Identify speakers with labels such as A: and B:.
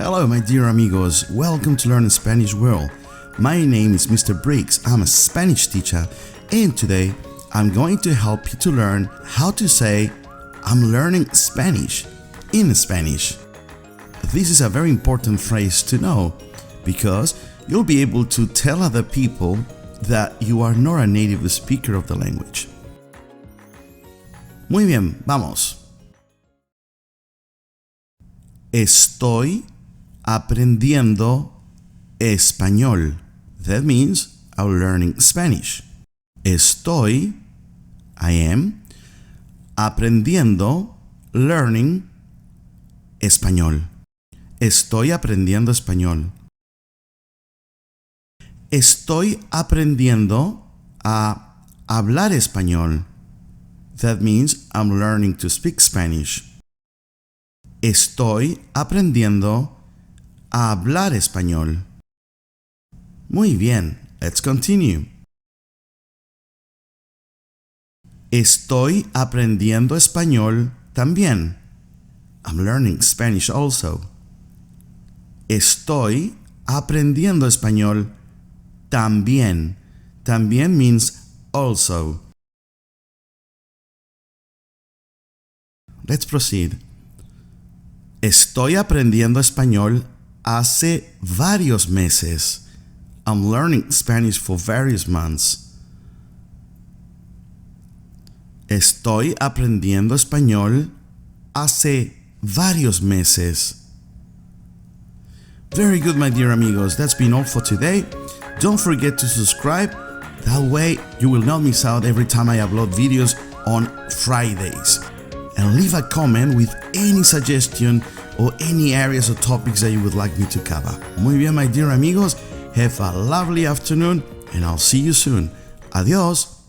A: Hello, my dear amigos. Welcome to Learn Spanish World. My name is Mr. Briggs. I'm a Spanish teacher, and today I'm going to help you to learn how to say I'm learning Spanish in Spanish. This is a very important phrase to know because you'll be able to tell other people that you are not a native speaker of the language. Muy bien, vamos. Estoy aprendiendo español. That means I'm learning Spanish. Estoy, I am, aprendiendo, learning español. Estoy aprendiendo español. Estoy aprendiendo a hablar español. That means I'm learning to speak Spanish. Estoy aprendiendo a hablar español. Muy bien, let's continue. Estoy aprendiendo español también. I'm learning Spanish also. Estoy aprendiendo español también. También means also. Let's proceed. Estoy aprendiendo español hace varios meses. I'm learning Spanish for various months. Estoy aprendiendo español hace varios meses. Very good, my dear amigos. That's been all for today. Don't forget to subscribe. That way you will not miss out every time I upload videos on Fridays. And leave a comment with any suggestion or any areas or topics that you would like me to cover. Muy bien, my dear amigos. Have a lovely afternoon and I'll see you soon. Adiós.